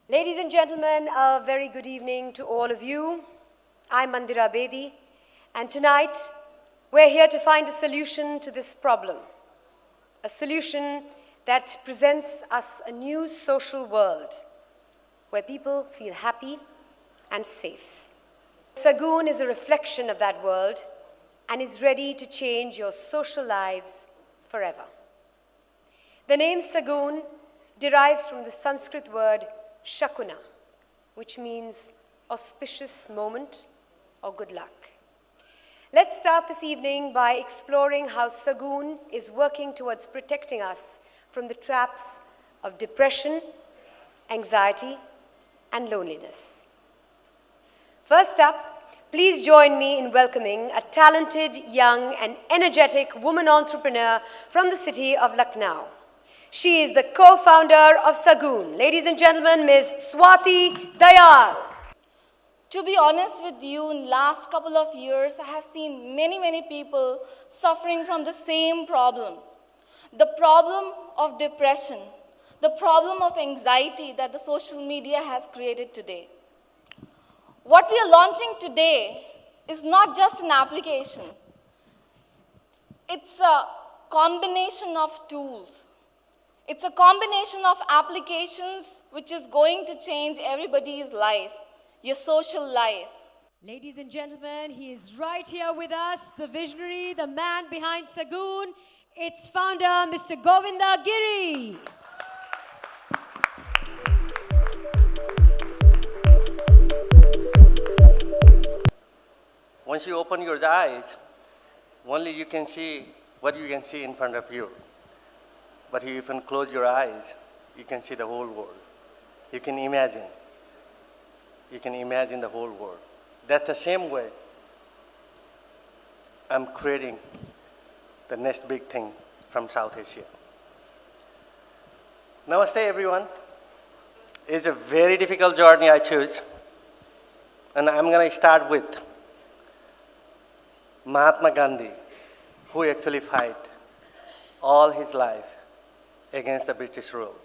Ladies and gentlemen, a very good evening to all of you. I'm Mandira Bedi, and tonight we're here to find a solution to this problem, a solution that presents us a new social world where people feel happy and safe. Sagoon is a reflection of that world and is ready to change your social lives forever. The name Sagoon derives from the Sanskrit word Shakuna, which means auspicious moment or good luck. Let's start this evening by exploring how Sagoon is working towards protecting us from the traps of depression, anxiety, and loneliness. First up, please join me in welcoming a talented, young, and energetic woman entrepreneur from the city of Lucknow. She is the co-founder of Sagoon. Ladies and gentlemen, Ms. Swati Dayal. To be honest with you, in the last couple of years, I have seen many people suffering from the same problem. The problem of depression, the problem of anxiety that the social media has created today. What we are launching today is not just an application. It's a combination of tools. It's a combination of applications which is going to change everybody's life, your social life. Ladies and gentlemen, he is right here with us, the visionary, the man behind Sagoon. It's founder, Mr. Govinda Giri. Once you open your eyes, only you can see what you can see in front of you. But if you even close your eyes, you can see the whole world. You can imagine. You can imagine the whole world. That's the same way I'm creating the next big thing from South Asia. Namaste, everyone. It's a very difficult journey I choose. And I'm going to start with Mahatma Gandhi, who actually fight all his life against the British rule.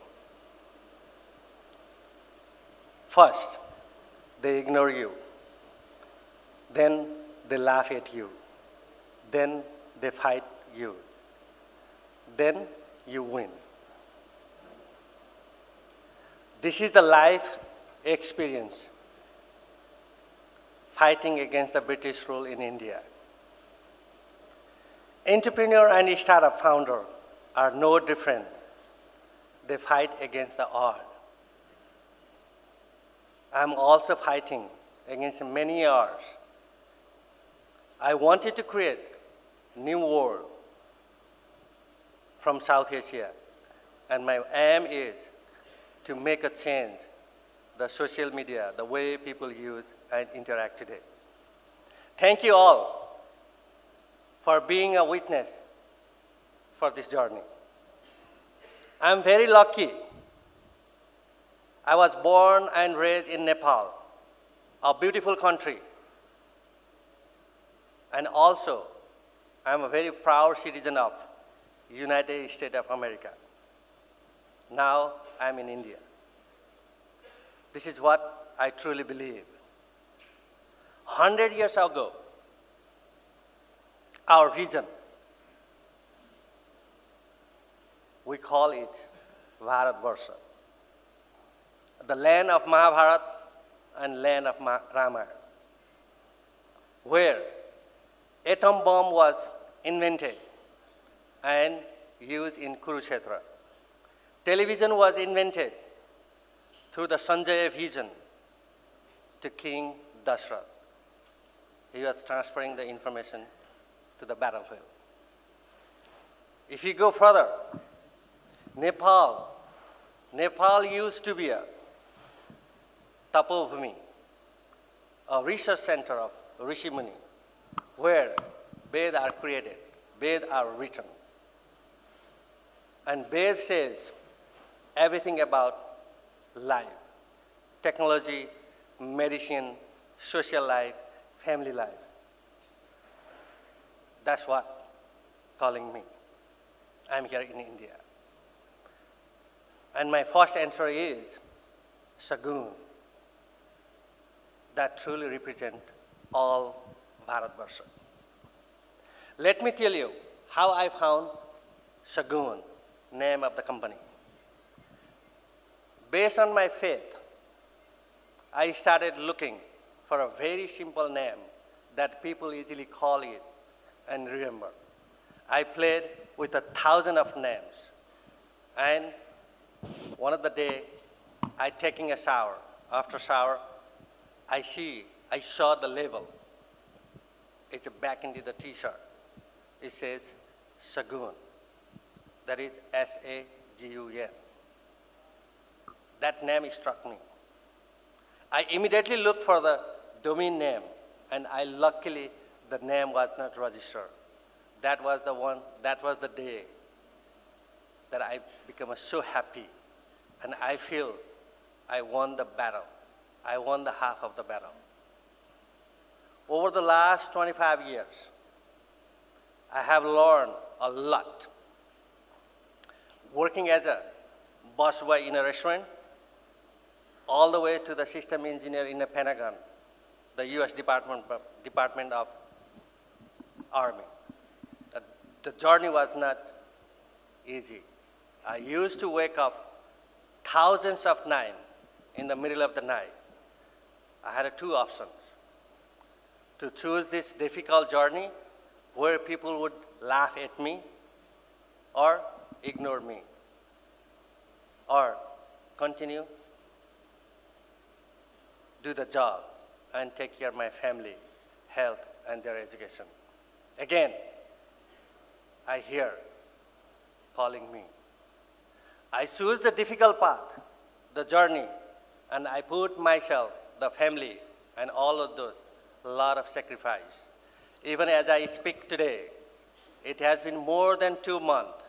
First, they ignore you. Then they laugh at you. Then they fight you. Then you win. This is the life experience fighting against the British rule in India. Entrepreneur and startup founder are no different. They fight against the odds. I'm also fighting against many odds. I wanted to create a new world from South Asia, and my aim is to make a change the social media, the way people use and interact today. Thank you all for being a witness for this journey. I'm very lucky. I was born and raised in Nepal, a beautiful country. And also, I'm a very proud citizen of United States of America. Now, I'm in India. This is what I truly believe. 100 years ago, our region, we call it Bharatvarsha, the land of Mahabharata and land of Ramayana, where atom bomb was invented and used in Kurukshetra. Television was invented through the Sanjaya vision to King Dashrath. He was transferring the information to the battlefield. If you go further, Nepal used to be a Tapovumi, a research center of Rishi Muni, where Ved are created, Ved are written. And Ved says everything about life, technology, medicine, social life, family life. That's what calling me. I'm here in India. And my first answer is, Sagoon, that truly represent all Bharatvarsha. Let me tell you how I found Sagoon, name of the company. Based on my faith, I started looking for a very simple name that people easily call it and remember. I played with 1,000 of names, and one of the day, I taking a shower. After shower, I saw the label. It's back into the T-shirt. It says Sagoon. That is S-A-G-U-N. That name struck me. I immediately looked for the domain name, and luckily the name was not registered. That was the day that I became so happy, and I feel I won the battle. I won the half of the battle. Over the last 25 years, I have learned a lot. Working as a busboy in a restaurant, all the way to the system engineer in the Pentagon, the US Department of Army. The journey was not easy. I used to wake up thousands of nights in the middle of the night. I had two options: to choose this difficult journey where people would laugh at me or ignore me, or continue, do the job, and take care of my family, health, and their education. Again, I hear calling me. I choose the difficult path, the journey, and I put myself, the family, and all of those, a lot of sacrifice. Even as I speak today, it has been more than 2 months.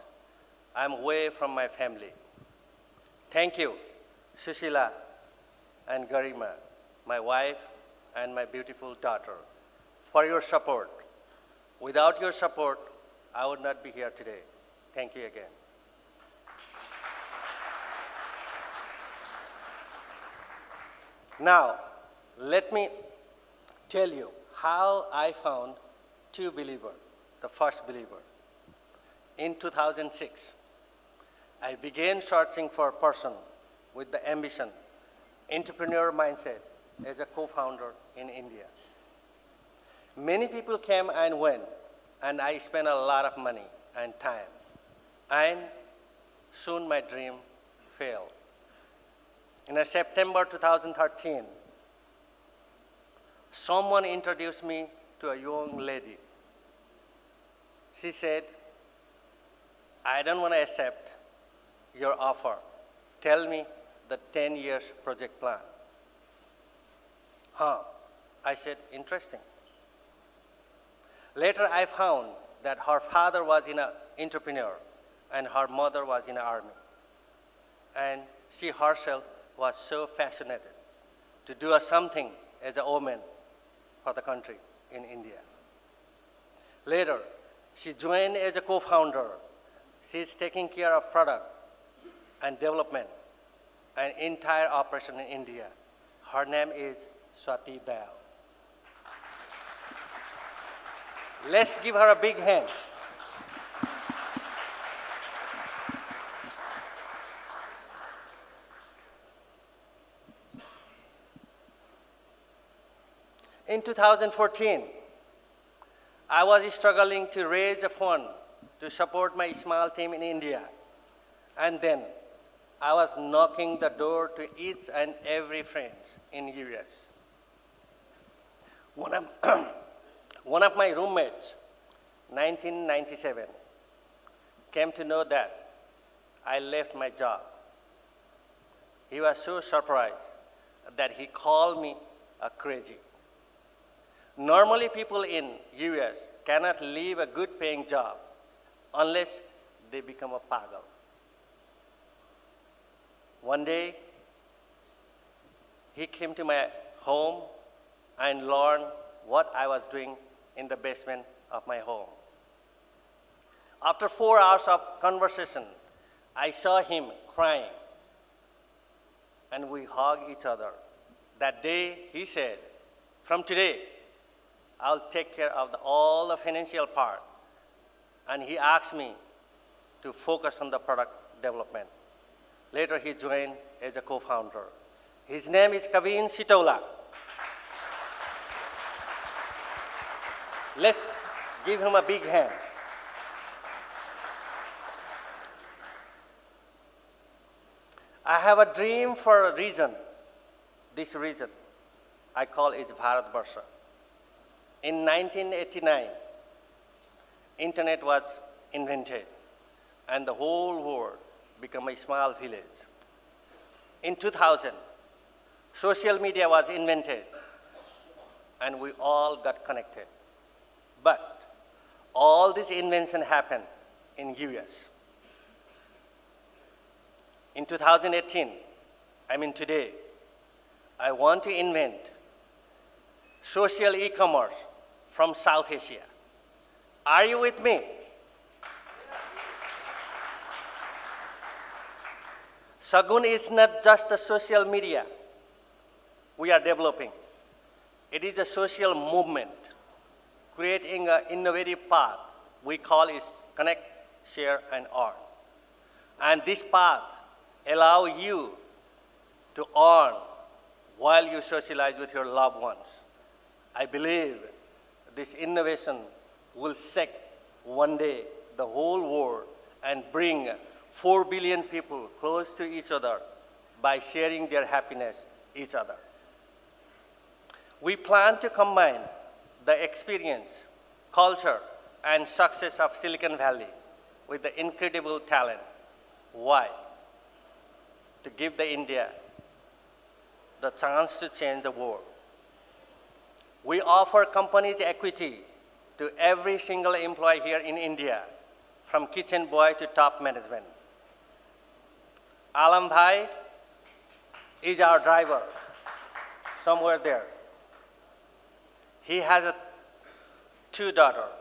I'm away from my family. Thank you, Sushila and Garima, my wife and my beautiful daughter, for your support. Without your support, I would not be here today. Thank you again. Now, let me tell you how I found two believers, the first believer. In 2006, I began searching for a person with the ambition, entrepreneur mindset as a co-founder in India. Many people came and went, and I spent a lot of money and time. And soon my dream failed. In September 2013, someone introduced me to a young lady. She said, I don't want to accept your offer. Tell me the 10 years project plan. I said, interesting. Later I found that her father was an entrepreneur and her mother was in the army. And she herself was so fascinated to do something as a woman for the country in India. Later, she joined as a co-founder. She's taking care of product and development and entire operation in India. Her name is Swati Dayal. Let's give her a big hand. In 2014, I was struggling to raise a fund to support my small team in India. And then I was knocking the door to each and every friend in US. One of my roommates, 1997, came to know that I left my job. He was so surprised that he called me a crazy. Normally, people in US cannot leave a good paying job unless they become a pagal. One day, he came to my home and learned what I was doing in the basement of my home. After 4 hours of conversation, I saw him crying. and we hug each other. That day, he said, from today, I'll take care of all the financial part. And he asked me to focus on the product development. Later, he joined as a co-founder. His name is Kavin Sitola. Let's give him a big hand. I have a dream for a region. This region, I call it Bharatvarsha. In 1989, internet was invented, and the whole world became a small village. In 2000, social media was invented, and we all got connected. But all this invention happened in US. In 2018, today, I want to invent social e-commerce from South Asia. Are you with me? Sagoon is not just a social media we are developing. It is a social movement, creating an innovative path we call it connect, share, and earn. And this path allows you to earn while you socialize with your loved ones. I believe this innovation will set one day the whole world and bring 4 billion people close to each other by sharing their happiness each other. We plan to combine the experience, culture, and success of Silicon Valley with the incredible talent. Why? To give the India the chance to change the world. We offer companies equity to every single employee here in India, from kitchen boy to top management. Alam Bhai is our driver, somewhere there. He has two daughters,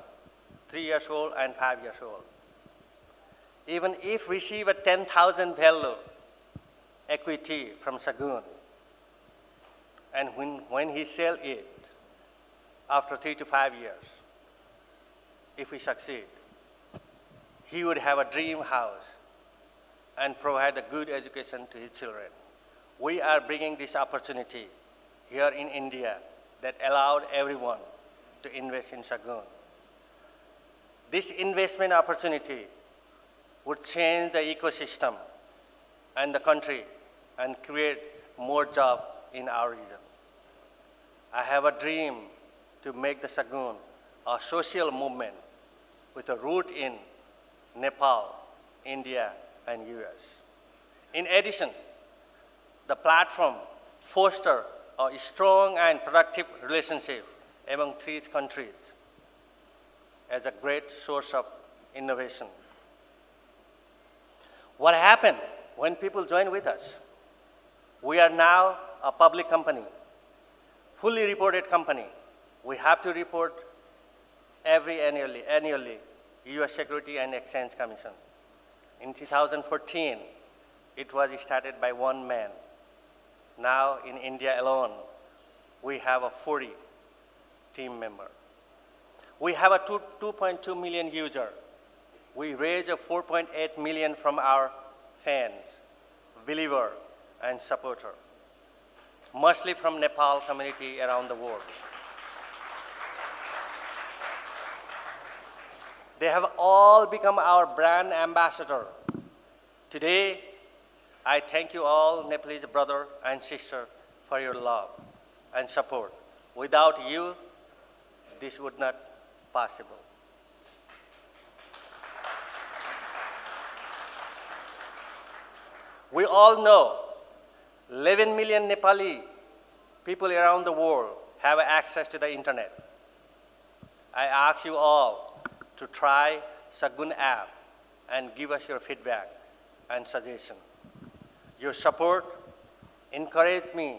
3 years old and 5 years old. Even if receive a 10,000 value equity from Sagoon, and when he sell it after 3 to 5 years, if we succeed, he would have a dream house and provide a good education to his children. We are bringing this opportunity here in India that allowed everyone to invest in Sagoon. This investment opportunity would change the ecosystem and the country and create more jobs in our region. I have a dream to make the Sagoon a social movement with a root in Nepal, India, and US. In addition, the platform fosters a strong and productive relationship among these countries as a great source of innovation. What happened when people join with us? We are now a public company, fully reported company. We have to report annually, US Security and Exchange Commission. In 2014, it was started by one man. Now in India alone, we have a 40 team member. We have a 2.2 million user. We raise a 4.8 million from our fans, believer, and supporter, mostly from Nepal community around the world. They have all become our brand ambassador. Today, I thank you all, Nepalese brother and sister, for your love and support. Without you, this would not possible. We all know 11 million Nepali people around the world have access to the internet. I ask you all to try Sagoon app and give us your feedback and suggestion. Your support encouraged me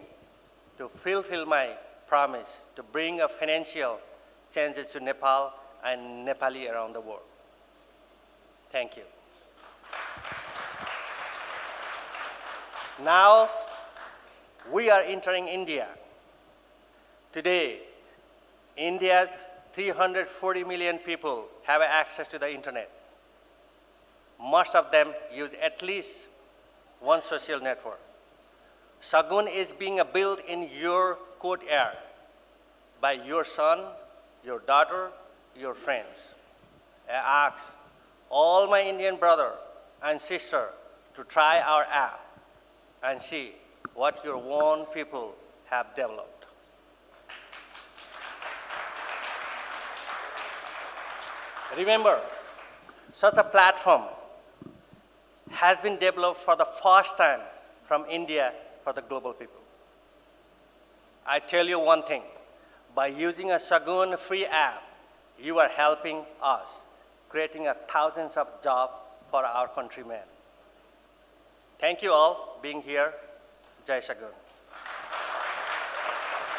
to fulfill my promise to bring a financial changes to Nepal and Nepali around the world. Thank you. Now, We are entering India. Today, India's 340 million people have access to the internet. Most of them use at least one social network. Sagoon is being built in your courtyard by your son, your daughter, your friends. I ask all my Indian brother and sister to try our app and see what your own people have developed. Remember, such a platform has been developed for the first time from India for the global people. I tell you one thing, by using a Sagoon free app, you are helping us, creating thousands of jobs for our countrymen. Thank you all being here. Jai Sagoon.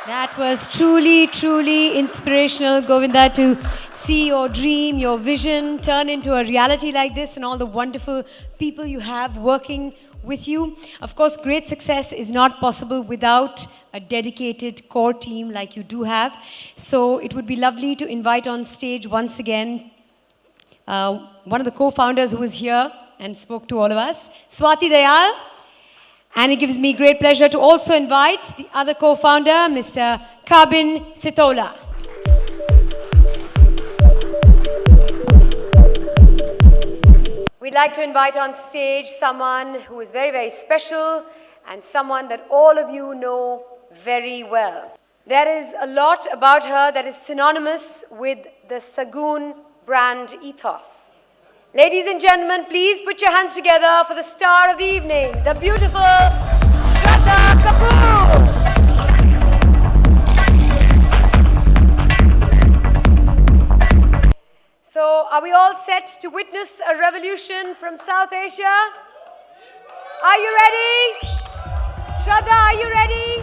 That was truly, truly inspirational, Govinda, to see your dream, your vision turn into a reality like this and all the wonderful people you have working with you. Of course, great success is not possible without a dedicated core team like you do have. So it would be lovely to invite on stage once again one of the co-founders who was here and spoke to all of us, Swati Dayal. And it gives me great pleasure to also invite the other co-founder, Mr. Kabin Sitola. We'd like to invite on stage someone who is very, very special and someone that all of you know very well. There is a lot about her that is synonymous with the Sagoon brand ethos. Ladies and gentlemen, please put your hands together for the star of the evening, the beautiful Shraddha Kapoor. So, are we all set to witness a revolution from South Asia? Are you ready? Shraddha, are you ready?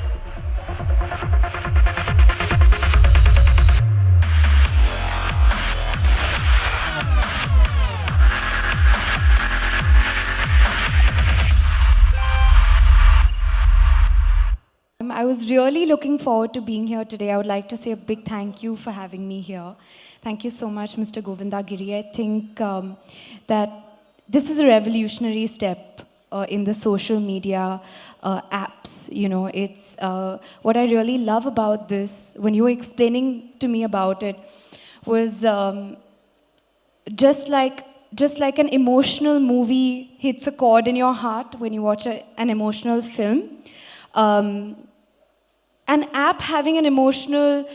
I was really looking forward to being here today. I would like to say a big thank you for having me here. Thank you so much, Mr. Govinda Giri. I think that this is a revolutionary step in the social media apps. You know, it's what I really love about this, when you were explaining to me about it, was just like an emotional movie hits a chord in your heart when you watch an emotional film. An app having an emotional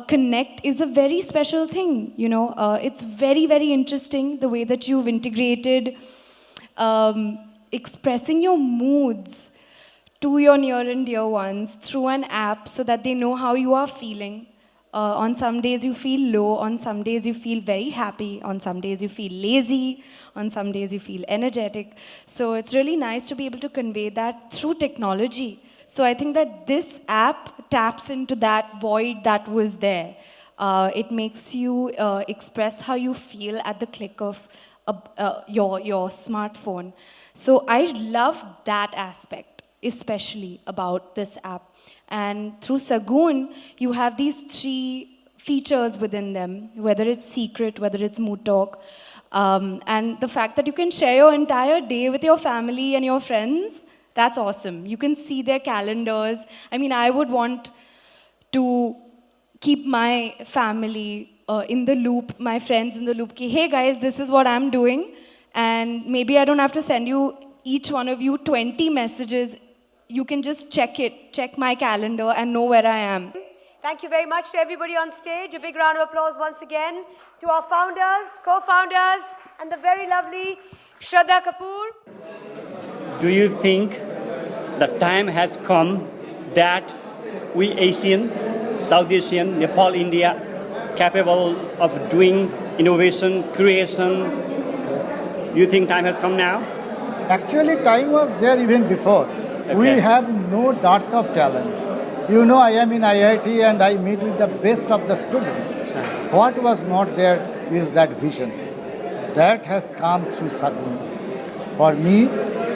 connect is a very special thing, you know. It's very, very interesting the way that you've integrated expressing your moods to your near and dear ones through an app so that they know how you are feeling. On some days you feel low, on some days you feel very happy, on some days you feel lazy, on some days you feel energetic. So it's really nice to be able to convey that through technology. So I think that this app taps into that void that was there. It makes you express how you feel at the click of your smartphone. So I love that aspect, especially about this app. And through Sagoon, you have these 3 features within them, whether it's secret, whether it's mood talk, and the fact that you can share your entire day with your family and your friends. That's awesome. You can see their calendars. I mean, I would want to keep my family in the loop, my friends in the loop. Ki, hey guys, this is what I'm doing. And maybe I don't have to send you, each one of you, 20 messages. You can just check my calendar and know where I am. Thank you very much to everybody on stage. A big round of applause once again to our founders, co-founders, and the very lovely Shraddha Kapoor. Do you think the time has come that we Asian, South Asian, Nepal, India, capable of doing innovation, creation? Do you think time has come now? Actually, time was there even before. Okay. We have no dearth of talent. You know, I am in IIT and I meet with the best of the students. What was not there is that vision. That has come through Sagoon for me,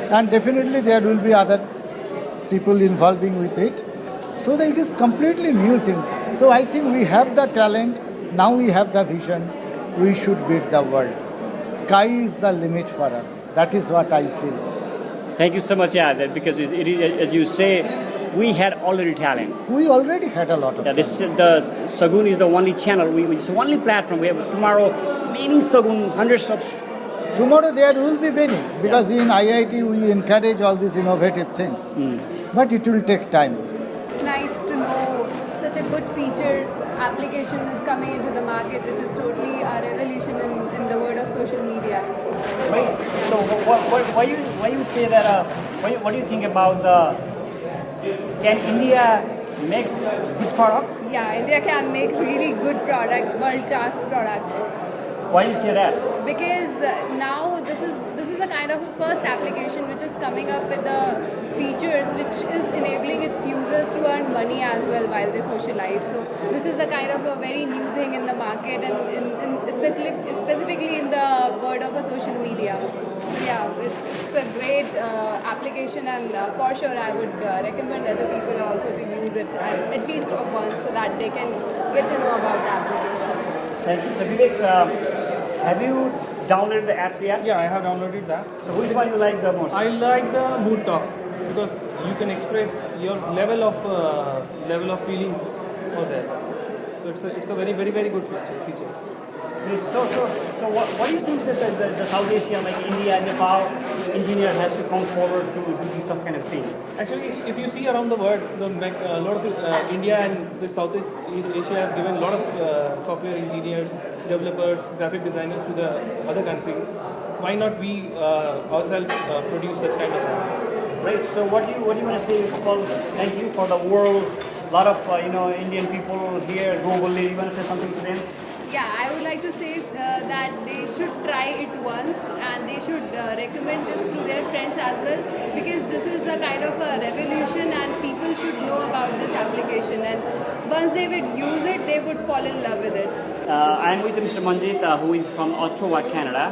and definitely there will be other people involving with it. So that it is completely new thing. So I think we have the talent, now we have the vision, we should beat the world. Sky is the limit for us. That is what I feel. Thank you so much, because it is, as you say, we had already talent. We already had a lot of talent. The Sagoon is the only channel, it's the only platform. We have tomorrow many Sagoon, hundreds of. Tomorrow there will be many, because in IIT we encourage all these innovative things. But it will take time. It's nice to know such a good features application is coming into the market, which is totally a revolution in the world of social media. Right. So why you say that? What do you think about can India make good product? Yeah, India can make really good product, world-class product. Why do you say that? Because now this is a kind of a first application which is coming up with the features which is enabling its users to earn money as well while they socialize. So this is a kind of a very new thing in the market and specifically in the world of a social media. So yeah, it's a great application, and for sure I would recommend other people also to use it at least once so that they can get to know about the application. Thank you. So Vivek, have you downloaded the app yet? Yeah, I have downloaded that. So which one you like the most? I like the mood talk because you can express your level of feelings over there. So it's a very good feature. Great. So what do you think that the South Asia, like India, Nepal, engineer has to come forward to do this kind of thing? Actually, if you see around the world, a lot of India and the South Asia have given a lot of software engineers, developers, graphic designers to the other countries. Why not we ourselves produce such kind of thing? Right. So what do you want to say? Well, thank you for the world. A lot of Indian people here globally. You want to say something to them? Yeah, I would like to say that they should try it once and they should recommend this to their friends as well, because this is a kind of a revolution and people should know about this application, and once they would use it, they would fall in love with it. I'm with Mr. Manjit, who is from Ottawa, Canada.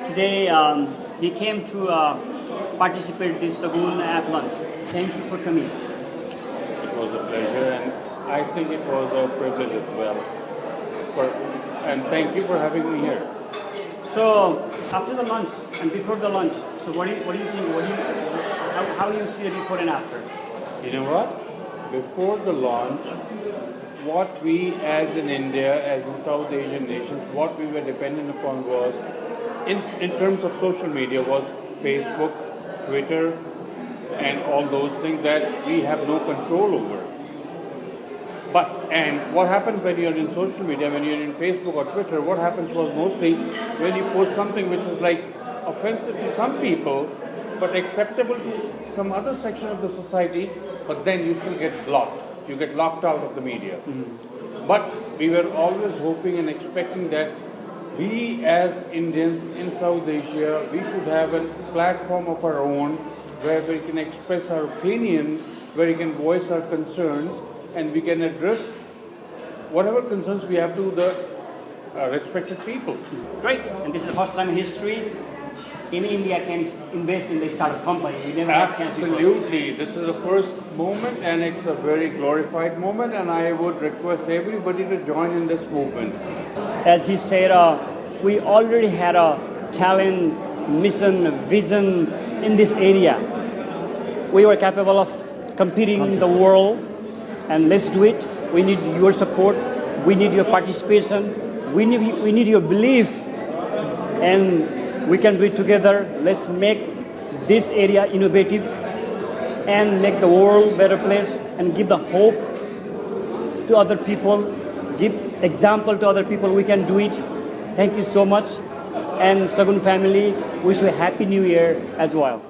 Today, he came to participate in this Sagoon app launch. Thank you for coming. It was a pleasure, and I think it was a privilege as well. And thank you for having me here. So after the lunch and before the lunch, so what do you think? How do you see the before and after? You know what? Before the launch, what we as in India, as in South Asian nations, what we were dependent upon was, in terms of social media, was Facebook, Twitter, and all those things that we have no control over. And what happens when you're in social media, when you're in Facebook or Twitter, what happens was mostly when you post something which is like offensive to some people, but acceptable to some other section of the society, but then you still get blocked. You get locked out of the media. Mm-hmm. But we were always hoping and expecting that we as Indians in South Asia, we should have a platform of our own where we can express our opinion, where we can voice our concerns, and we can address whatever concerns we have to the respected people. Great. And this is the first time in history in India can invest in this startup company. We never had a chance before. Absolutely. This is the first moment, and it's a very glorified moment, and I would request everybody to join in this movement. As he said, we already had a talent, mission, vision in this area. We were capable of competing in the world, and let's do it. We need your support. We need your participation. We need your belief, and we can do it together. Let's make this area innovative and make the world a better place and give the hope to other people, give example to other people. We can do it. Thank you so much. And Sagoon family, wish you a happy new year as well.